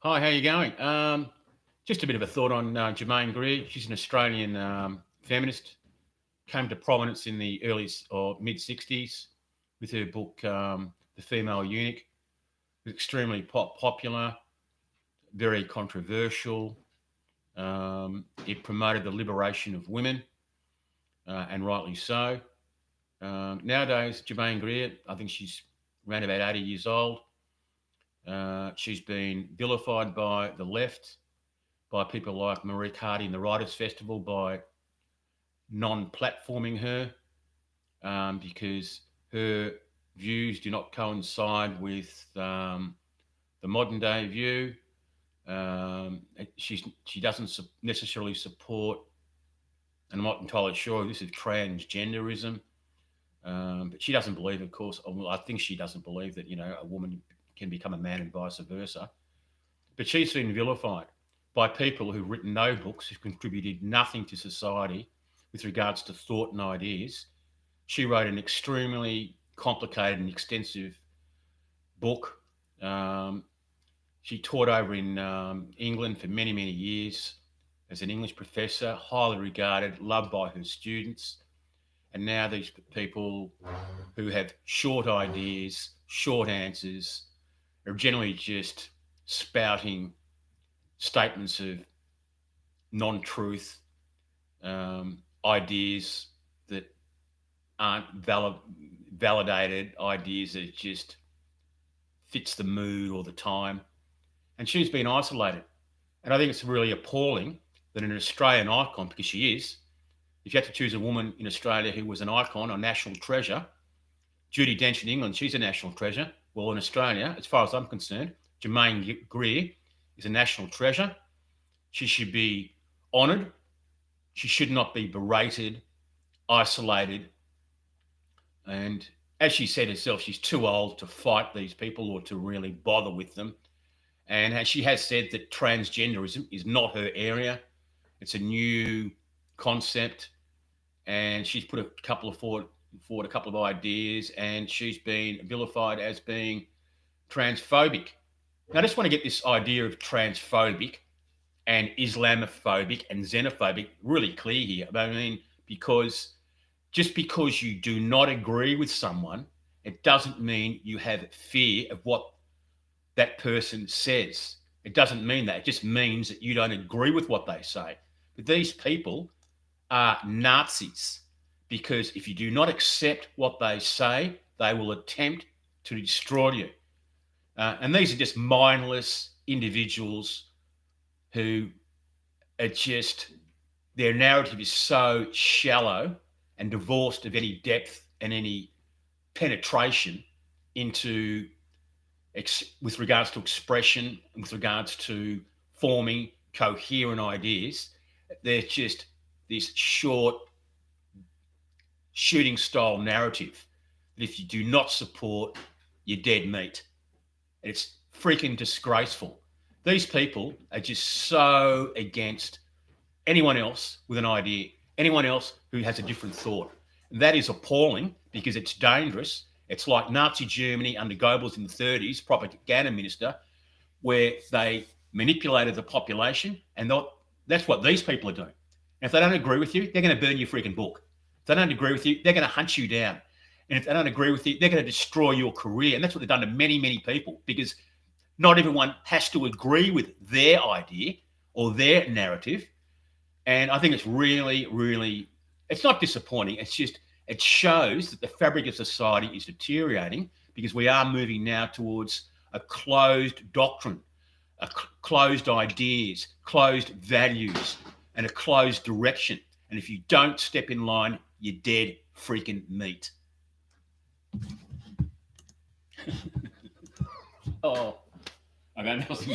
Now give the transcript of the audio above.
Hi, how you going? Just a bit of a thought on Germaine Greer. She's an Australian feminist. Came to prominence in the early or mid '60s with her book "The Female Eunuch." It was extremely popular, very controversial. It promoted the liberation of women, and rightly so. Nowadays, Germaine Greer, I think she's around about 80 years old. She's been vilified by the left, by people like Marie Cardi in the Writers' Festival, by non-platforming her because her views do not coincide with the modern day view. She doesn't necessarily support, and I'm not entirely sure this is transgenderism, but she doesn't believe, of course. Well, I think she doesn't believe that a woman can become a man and vice versa. But she's been vilified by people who've written no books, who've contributed nothing to society with regards to thought and ideas. She wrote an extremely complicated and extensive book. She taught over in England for many, many years as an English professor, highly regarded, loved by her students. And now these people who have short ideas, short answers, are generally just spouting statements of non-truth, ideas that aren't validated, ideas that just fits the mood or the time. And she's been isolated. And I think it's really appalling that an Australian icon, because she is, if you had to choose a woman in Australia who was an icon, a national treasure, Judi Dench in England, she's a national treasure. Well, in Australia, as far as I'm concerned, Germaine Greer is a national treasure. She should be honoured. She should not be berated, isolated. And as she said herself, she's too old to fight these people or to really bother with them. And as she has said that transgenderism is not her area. It's a new concept. And she's put forward a couple of ideas, and she's been vilified as being transphobic. Now, I just want to get this idea of transphobic and Islamophobic and xenophobic really clear here. I mean, because just because you do not agree with someone, it doesn't mean you have fear of what that person says. It doesn't mean that. It just means that you don't agree with what they say. But these people are Nazis, because if you do not accept what they say, they will attempt to destroy you. And these are just mindless individuals who are just, their narrative is so shallow and divorced of any depth and any penetration into, with regards to expression, and with regards to forming coherent ideas. They're just this short shooting style narrative that if you do not support, you're dead meat. It's freaking disgraceful. These people are just so against anyone else with an idea, anyone else who has a different thought. And that is appalling because it's dangerous. It's like Nazi Germany under Goebbels in the 30s, propaganda minister, where they manipulated the population, and that's what these people are doing. And if they don't agree with you, they're going to burn your freaking book. If they don't agree with you, they're going to hunt you down. And if they don't agree with you, they're going to destroy your career. And that's what they've done to many, many people, because not everyone has to agree with their idea or their narrative. And I think it's really, really, it's not disappointing. It's just, it shows that the fabric of society is deteriorating, because we are moving now towards a closed doctrine, closed ideas, closed values, and a closed direction. And if you don't step in line, you're dead freaking meat. Oh, okay, that was